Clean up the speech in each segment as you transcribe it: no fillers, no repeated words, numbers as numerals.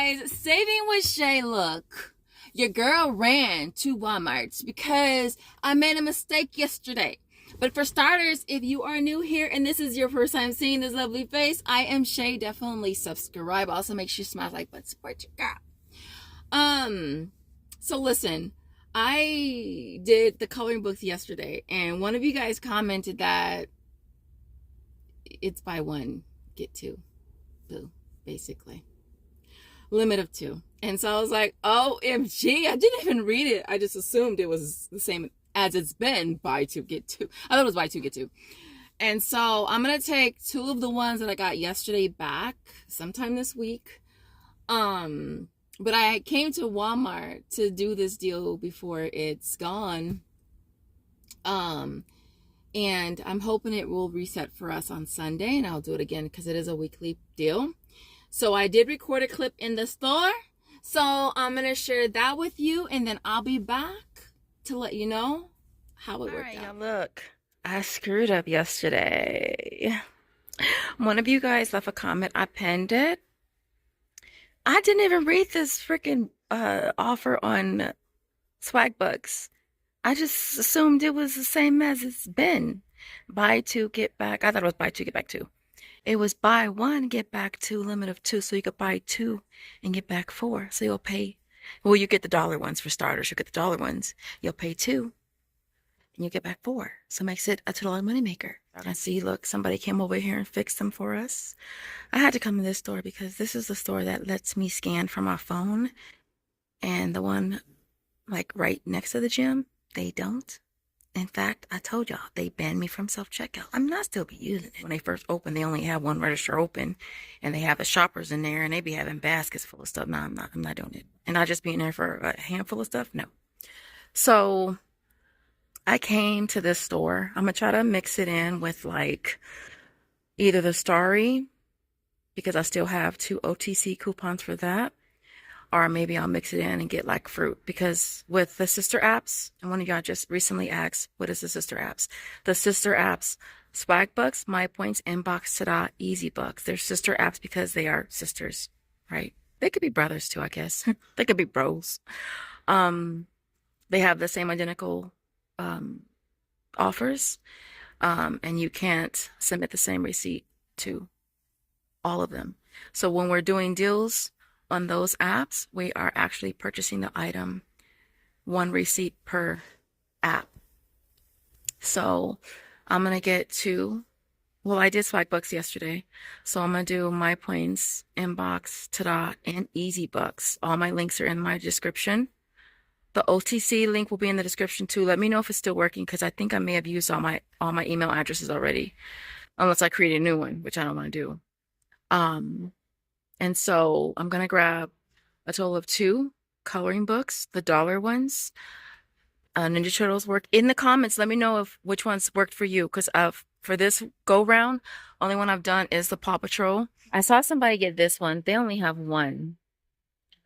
guys, Saving with Shay. Look, your girl ran to Walmart because I made a mistake yesterday. But for starters, if you are new here and this is your first time seeing this lovely face, I am Shay. Definitely subscribe. Also, make sure you smile like butt, support your girl. So listen, I did the coloring books yesterday, and one of you guys commented that it's buy one, get two. Boo, basically. Limit of 2. And so I was like, OMG, I didn't even read it. I just assumed it was the same as it's been, buy 2, get 2. I thought it was buy 2, get 2. And so I'm going to take 2 of the ones that I got yesterday back sometime this week. But I came to Walmart to do this deal before it's gone. And I'm hoping it will reset for us on Sunday, and I'll do it again because it is a weekly deal. So I did record a clip in the store. So I'm going to share that with you, and then I'll be back to let you know how it worked out. Look, I screwed up yesterday. One of you guys left a comment. I pinned it. I didn't even read this freaking offer on Swagbucks. I just assumed it was the same as it's been. Buy 2, get back. I thought it was buy 2, get back 2. It was buy 1, get back 2, limit of 2. So you could buy 2 and get back 4. So you'll pay, well, you get the dollar ones for starters. You get the dollar ones. You'll pay 2 and you get back 4. So it makes it a $2 moneymaker. And see, look, somebody came over here and fixed them for us. I had to come to this store because this is the store that lets me scan from my phone. And the one like right next to the gym, they don't. In fact, I told y'all, they banned me from self-checkout. I'm not still be using it. When they first opened, they only have one register open, and they have the shoppers in there, and they be having baskets full of stuff. No, I'm not doing it. And I just be in there for a handful of stuff? No. So I came to this store. I'm going to try to mix it in with like either the Starry, because I still have 2 OTC coupons for that. Or maybe I'll mix it in and get like fruit, because with the sister apps, and one of y'all just recently asked, what is the sister apps? The sister apps, Swagbucks, MyPoints, Inbox, Tada, EasyBucks. They're sister apps because they are sisters, right? They could be brothers too, I guess. They could be bros. They have the same identical offers, and you can't submit the same receipt to all of them. So when we're doing deals on those apps, we are actually purchasing the item 1 receipt per app. So I'm going to get 2. Well, I did Swagbucks yesterday. So I'm going to do MyPoints, Inbox, Tada, and EasyBucks. All my links are in my description. The OTC link will be in the description too. Let me know if it's still working, because I think I may have used all my email addresses already. Unless I create a new one, which I don't want to do. And so I'm going to grab a total of 2 coloring books, the dollar ones. Ninja Turtles worked. In the comments, let me know which ones worked for you, because for this go round, only one I've done is the Paw Patrol. I saw somebody get this one. They only have 1.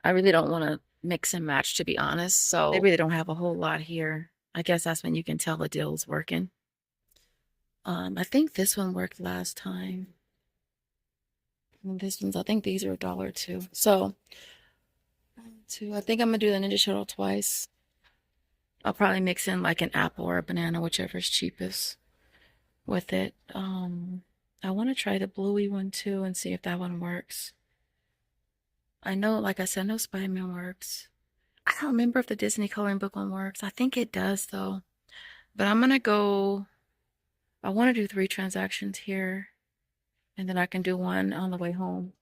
I really don't want to mix and match, to be honest. So they really don't have a whole lot here. I guess that's when you can tell the deal's working. I think this one worked last time. And this one's, I think these are $1 too. So, I think I'm gonna do the Ninja Turtle twice. I'll probably mix in like an apple or a banana, whichever's cheapest with it. I want to try the bluey one too and see if that one works. I know, like I said, I know Spider-Man works. I don't remember if the Disney coloring book one works. I think it does though. But I'm gonna go, I want to do 3 transactions here. And then I can do 1 on the way home.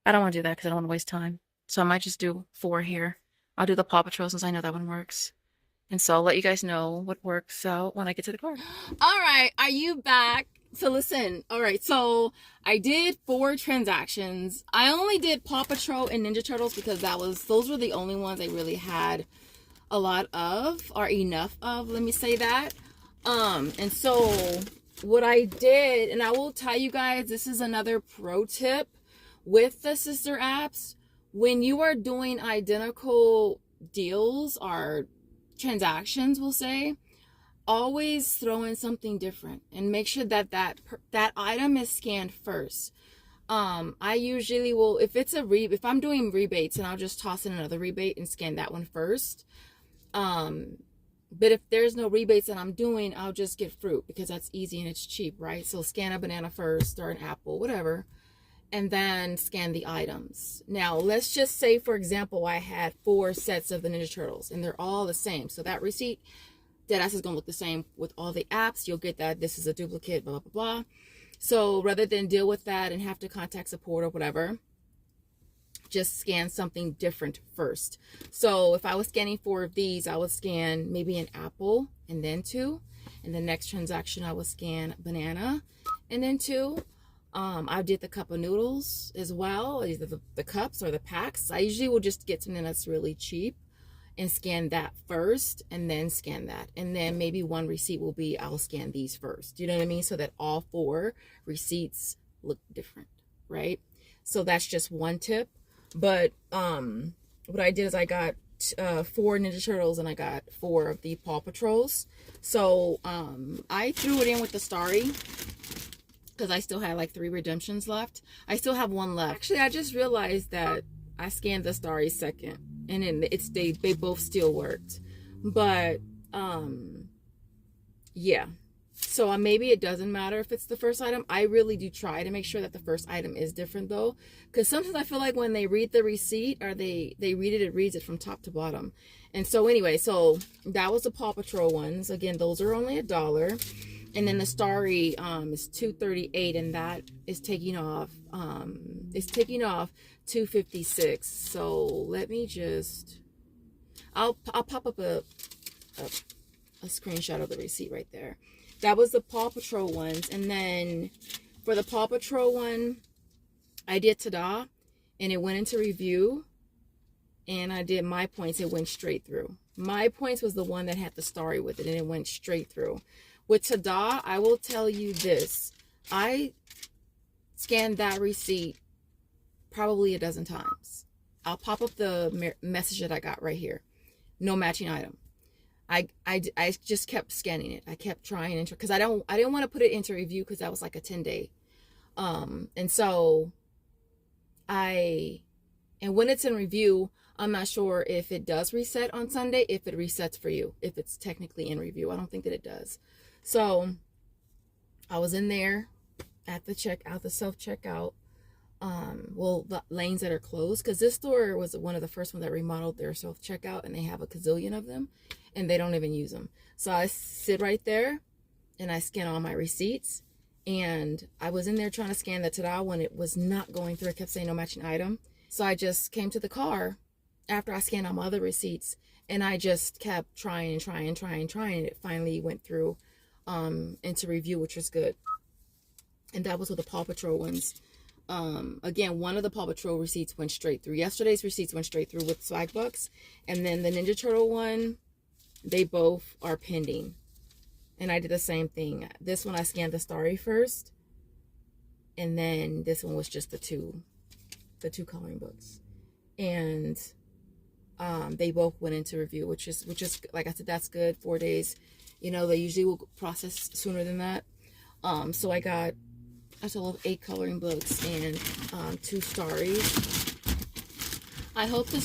I don't want to do that because I don't want to waste time. So I might just do 4 here. I'll do the Paw Patrol since I know that one works. And so I'll let you guys know what works out when I get to the car. All right, are you back? So listen, all right, so I did 4 transactions. I only did Paw Patrol and Ninja Turtles because those were the only ones I really had a lot of, or enough of, let me say that. And so what I did, and I will tell you guys, this is another pro tip with the sister apps. When you are doing identical deals or transactions, we'll say, always throw in something different and make sure that that item is scanned first. I usually will, if it's if I'm doing rebates, and I'll just toss in another rebate and scan that one first. But if there's no rebates that I'm doing, I'll just get fruit because that's easy and it's cheap, right? So scan a banana first or an apple, whatever, and then scan the items. Now, let's just say, for example, I had 4 sets of the Ninja Turtles and they're all the same. So that receipt, Deadass is going to look the same with all the apps. You'll get that this is a duplicate, blah, blah, blah. So rather than deal with that and have to contact support or whatever, just scan something different first. So if I was scanning 4 of these, I would scan maybe an apple and then 2. And the next transaction, I would scan banana and then 2. I did the cup of noodles as well, either the cups or the packs. I usually will just get something that's really cheap and scan that first and then scan that. And then maybe one receipt will be, I'll scan these first. You know what I mean? So that all 4 receipts look different, right? So that's just one tip. But what I did is I got 4 Ninja Turtles and I got 4 of the Paw Patrols. So I threw it in with the Starry because I still had like 3 redemptions left. I still have 1 left. Actually, I just realized that I scanned the Starry second, and then they both still worked. But yeah. So maybe it doesn't matter if it's the first item. I really do try to make sure that the first item is different though, because sometimes I feel like when they read the receipt or they read it, it reads it from top to bottom. And so anyway, so that was the Paw Patrol ones. Again, those are only $1. And then the Starry is $2.38, and that is taking off $2.56. So let me just, I'll pop up a screenshot of the receipt right there. That was the Paw Patrol ones. And then for the Paw Patrol one, I did ta-da, and it went into review. And I did My Points. It went straight through. My Points was the one that had the Starry with it, and it went straight through. With ta-da, I will tell you this. I scanned that receipt probably a dozen times. I'll pop up the message that I got right here. No matching item. I just kept scanning it. I kept trying and because I didn't want to put it into review because that was like a 10-day. And so and when it's in review, I'm not sure if it does reset on Sunday, if it resets for you, if it's technically in review. I don't think that it does. So I was in there at the checkout, the self-checkout. Well, the lanes that are closed, because this store was one of the first ones that remodeled their self-checkout, and they have a gazillion of them, and they don't even use them. So I sit right there, and I scan all my receipts, and I was in there trying to scan the ta-da when it was not going through. It kept saying no matching item. So I just came to the car after I scanned all my other receipts, and I just kept trying, and it finally went through into review, which was good. And that was with the Paw Patrol ones. Again, one of the Paw Patrol receipts went straight through. Yesterday's receipts went straight through with Swagbucks. And then the Ninja Turtle one, they both are pending. And I did the same thing. This one I scanned the Starry first. And then this one was just the two coloring books. And they both went into review, which is like I said, that's good. 4 days. You know, they usually will process sooner than that. So I got a total of 8 coloring books and 2 Starries. I hope the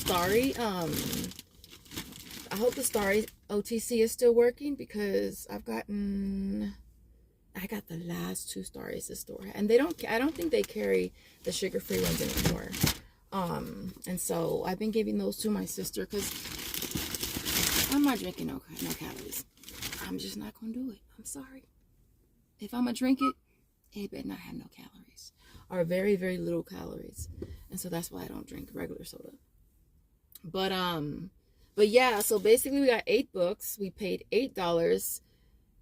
Starry OTC is still working, because I got the last 2 Starries this store, and I don't think they carry the sugar-free ones anymore. And so I've been giving those to my sister, because I'm not drinking no calories. I'm just not gonna do it. I'm sorry. If I'm gonna drink it, it better not have no calories, or very, very little calories. And so that's why I don't drink regular soda. But yeah, so basically we got 8 books. We paid $8,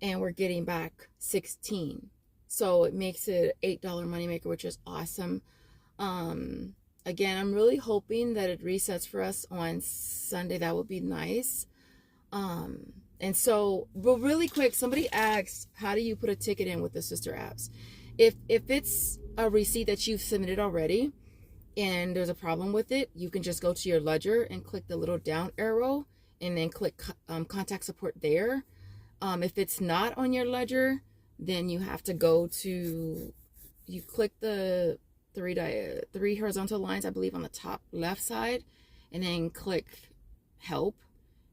and we're getting back 16. So it makes it an $8 moneymaker, which is awesome. Again, I'm really hoping that it resets for us on Sunday. That would be nice. And so, but really quick, somebody asked, how do you put a ticket in with the sister apps? If it's a receipt that you've submitted already and there's a problem with it, you can just go to your ledger and click the little down arrow and then click contact support there. If it's not on your ledger, then you have to go to, you click the three horizontal lines, I believe, on the top left side, and then click help,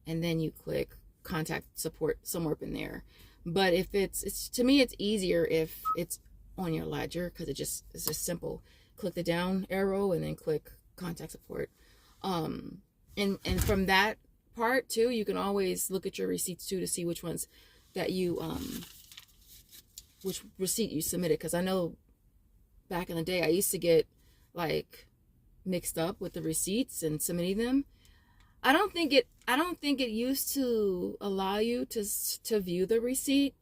and then you click contact support somewhere up in there. But if it's to me, it's easier if it's on your ledger, because it's just simple. Click the down arrow and then click contact support. And from that part too, you can always look at your receipts too to see which ones that you which receipt you submitted, because I know back in the day I used to get like mixed up with the receipts and submitting them. I don't think it used to allow you to view the receipt,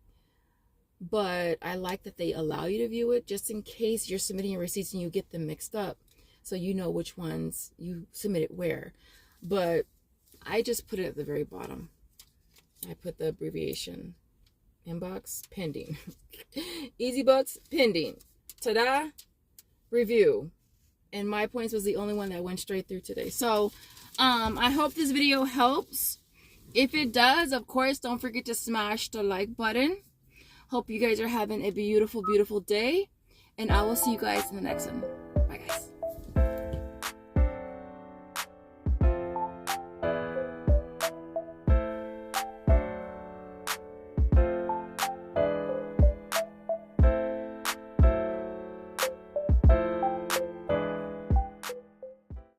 but I like that they allow you to view it, just in case you're submitting your receipts and you get them mixed up, so you know which ones you submitted where. But I just put it at the very bottom. I put the abbreviation inbox pending. Easy bucks pending. Ta-da! Review. And my points was the only one that went straight through today. So I hope this video helps. If it does, of course, don't forget to smash the like button. Hope you guys are having a beautiful, beautiful day. And I will see you guys in the next one.